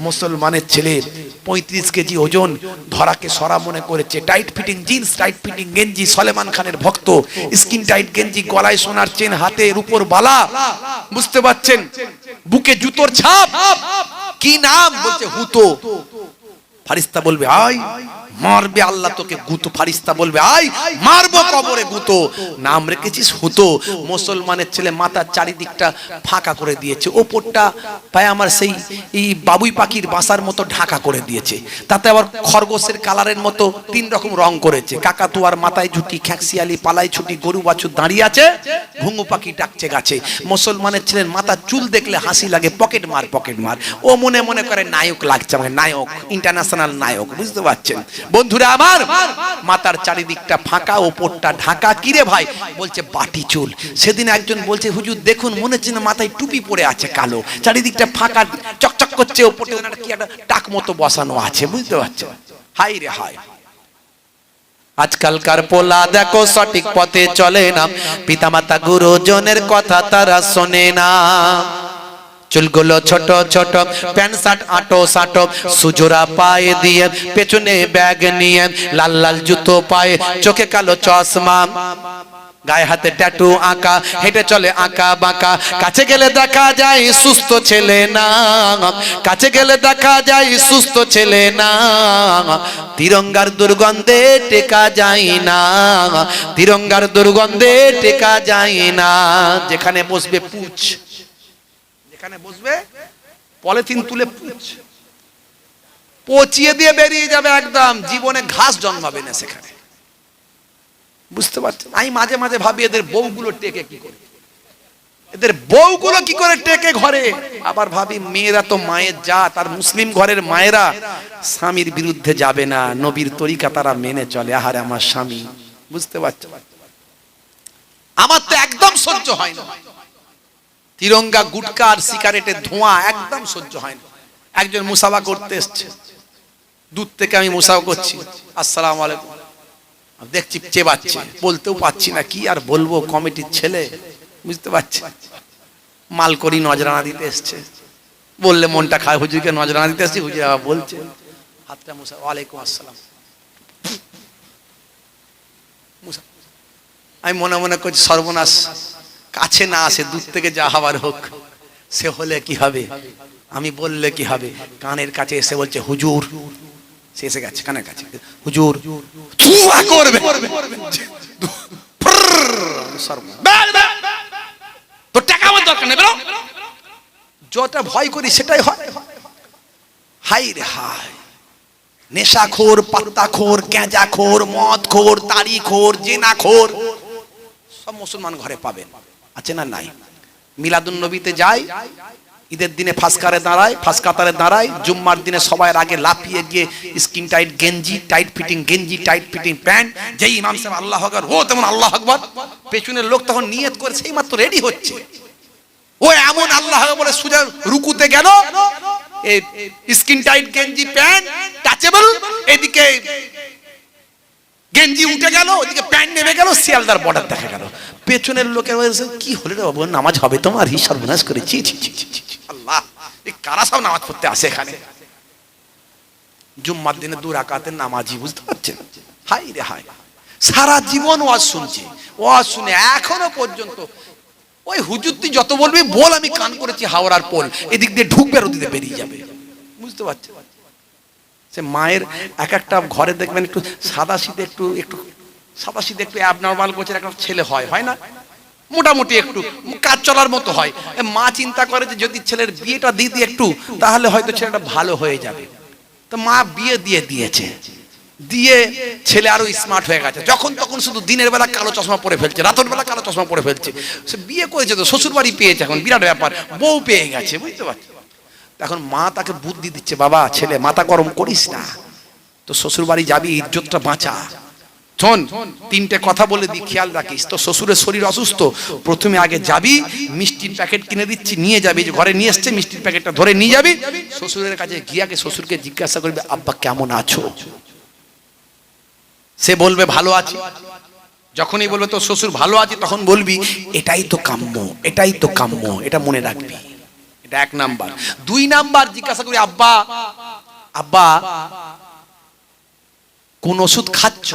মুসলমানের ছেলের 35 কেজি ওজন ধরাকে সরা মনে করেছে। Tight fitting jeans, tight fitting গেঞ্জি, সলেমান খানের ভক্ত, স্কিন টাইট গেঞ্জি, গলায় সোনার চেন, হাতের উপর বালা, বুঝতে পারছেন, বুকে জুতোর ছাপ। কি নাম? বলছে হুতো। ফারিস্তা বলবে আয় মারবে আল্লাহ তোকে গুতো। ফারিস্তা বলবে আয় মারবো কবরে গুতো। নাম রেখেছিস হুতো। মুসলমানের ছেলে মাথার চারিদিকটা ফাঁকা করে দিয়েছে, ওপরটা পায় আমার সেই এই বাবুই পাখির বাসার মতো ঢাকা করে দিয়েছে, তাতে আবার খরগোশের কালারের মতো 3 রকম রং করেছে। কাকাতুয়ার মাথায় ঝুটি, খ্যাঁকশিয়ালি পালাই ছুটি, গরু বাছুর দাঁড়িয়ে আছে, ঘুঙু পাখি ডাকছে গাছে। মুসলমানের ছেলের মাথার চুল দেখলে হাসি লাগে, পকেট মার পকেট মার। ও মনে মনে করে নায়ক লাগছে আমাকে, নায়ক, ইন্টারন্যাশনাল নায়ক, বুঝতে পারছেন বন্ধুরা আমার। মাথার চারিদিকটা ফাঁকা, ওপরটা ঢাকা। কিরে ভাই? বলছে বাটি চুল। সেদিন একজন বলছে হুজুর দেখুন মনে হচ্ছে না মাথায় টুপি পরে আছে কালো, চারিদিকটা ফাঁকা চকচক করছে, ওপরটা কি একটা টাক মতো বসানো আছে, বুঝতে পারছেন। হাই রে হাই, আজকালকার পোলা দেখো সঠিক পথে চলে না, পিতামাতা গুরুজনের কথা তারা শোনে না। চুলগুলো ছোট ছোট, প্যান্ট শার্ট আটো সাটো, সুজোরা পায়ে দিয়ে, পেছনে ব্যাগ নিয়ে, লাল লাল জুতো পায়ে, চোখে কালো চশমা, গায়ে হাতে ট্যাটু আঁকা, হেঁটে চলে আঁকা বাঁকা। কাছে গেলে দেখা যায় সুস্থ ছেলে না, কাছে গেলে দেখা যায় সুস্থ ছেলে না। তিরঙ্গার দুর্গন্ধে টেকা যায় না, তিরঙ্গার দুর্গন্ধে টেকা যায় না। যেখানে বসবে পুছ, যেখানে বসবে পলিথিন তুলে পুছ পচিয়ে দিয়ে বেরিয়ে যাবে, একদম জীবনে ঘাস জন্মাবে না সেখানে, বুঝতে পারছেন। আমি মাঝে মাঝে ভাবি এদের বউগুলো টেকে কি করে, এদের বউগুলো কি করে টেকে ঘরে। আবার ভাবি মেয়েরা তো মায়ের জাত, আর মুসলিম ঘরের মায়েরা স্বামীর বিরুদ্ধে যাবে না, নবীর তরিকা তারা মেনে চলে। আহারে আমার স্বামী, বুঝতে পারছো। আমার তো একদম সহ্য হয় না তিরঙ্গা, গুটকা আর সিগারেটের ধোঁয়া, একদম সহ্য হয় না। একজন মুসাফা করতে এসছে, দূর থেকে আমি মুসাফা করছি, আসসালামু আলাইকুম, দেখছি চেবাচ্ছে, বলতেও পাচ্ছি না, কি আর বলবো, কমিটির ছেলে, বুঝতে পারছি। মাল করি নজরানা দিতে এসছে, বললে মনটা খায়, হুজুরকে নজরানা দিতে এসছি, হুজুর আবার বলছে, হাতটা মুসা, ওয়ালাইকুম আসসালাম। আমি মনে মনে করছি সর্বনাশ, কাছে না আসে, দূর থেকে যা হবার হোক, সে হলে কি হবে, আমি বললে কি হবে। কানের কাছে এসে বলছে হুজুর, সে এসে গেছে কানের কাছে, হুজুর করবে তো টাকা আমার দরকার নেই, যটা ভয় করি সেটাই হয়। হাই রে হাই, নেশাখোর, পাত্তাখোর, গাঁজাখোর, মদখোর, তাড়িখোর, জেনাখোর সব মুসলমান ঘরে পাবেন, আছে না নাই? মিলাদুন নবীতে যায়, ঈদের দিনে ফাঁসকারে দাঁড়ায়, ফাঁসকাতারে দাঁড়ায়, জুম্মার দিনে সবাই আগে লাফিয়ে গিয়ে স্কিন টাইট গেঞ্জি, টাইট ফিটিং গেঞ্জি, টাইট ফিটিং প্যান্ট, যেই ইমাম সাহেব আল্লাহ আকবার, ও তেমন আল্লাহ আকবার, পেছনের লোক তখন নিয়ত করে সেই মাত্র রেডি হচ্ছে, ও এমন আল্লাহ বলে সোজা রুকুতে গেল, স্কিন টাইট গেঞ্জি প্যান্ট টাচেবল, এদিকে গেঞ্জি উঠে গেল, ওদিকে প্যান্ট নেমে গেল, শিয়ালদার বর্ডার দেখা গেল। পেছনের লোকের বলছে কি হলো রে বাবু, নামাজ হবে তোমার? হি সর্বনাশ করেছি, আল্লাহ, এই কারা সব নামাজ পড়তে আসে এখানে? জুম্মার দিনে 2 রাকাতের নামাজি, বুঝতে পারছেন। হাই রে হাই, সারা জীবন ওয়াজ শুনছে, ওয়াজ শুনে এখনো পর্যন্ত ওই হুজুর তুই যত বলবি বল, আমি কান করেছি হাওড়ার পোল, এদিক দিয়ে ঢুকবে আর ওদিকে বেরিয়ে যাবে, বুঝতে পারছেন। সে মায়ের এক একটা ঘরে দেখবেন একটু সাদা শীতে, একটু একটু সাদা শীতে একটু অ্যাবনর্মাল গোছের একটা ছেলে হয়, হয় না, মোটামুটি একটু কাজ চলার মতো হয়। মা চিন্তা করে যে যদি ছেলের বিয়েটা দিয়ে দিই একটু, তাহলে হয়তো ছেলেটা ভালো হয়ে যাবে। তো মা বিয়ে দিয়ে দিয়েছে, দিয়ে ছেলে আরো স্মার্ট হয়ে গেছে, যখন তখন শুধু দিনের বেলা কালো চশমা পরে ফেলছে, রাতের বেলা কালো চশমা পরে ফেলছে। সে বিয়ে করেছে তো শ্বশুর বাড়ি পেয়েছে, এখন বিরাট ব্যাপার, বউ পেয়ে গেছে, বুঝতে পারছো। এখন মা তাকে বুদ্ধি দিচ্ছে, বাবা ছেলে মাথা গরম করিস না, তো শ্বশুর বাড়ি যাবি, ইজ্জতটা বাঁচা, শোন 3টে কথা বলে দি, খেয়াল রাখিস। তো শ্বশুরের শরীর অসুস্থ, প্রথমে আগে যাবি, মিষ্টির প্যাকেট কিনে দিচ্ছি, নিয়ে যাবি, যে ঘরে নিয়ে এসছে মিষ্টির প্যাকেটটা ধরে নিয়ে যাবি, শ্বশুরের কাছে গিয়ে আগে শ্বশুরকে জিজ্ঞাসা করবি আব্বা কেমন আছো, সে বলবে ভালো আছি। যখনই বলবে তো শ্বশুর ভালো আছে, তখন বলবি এটাই তো কাম্য, এটাই তো কাম্য, এটা মনে রাখবি, এটা 1 নাম্বার। 2 নাম্বার জিজ্ঞাসা করি, আব্বা আব্বা কোন ওষুধ খাচ্ছ?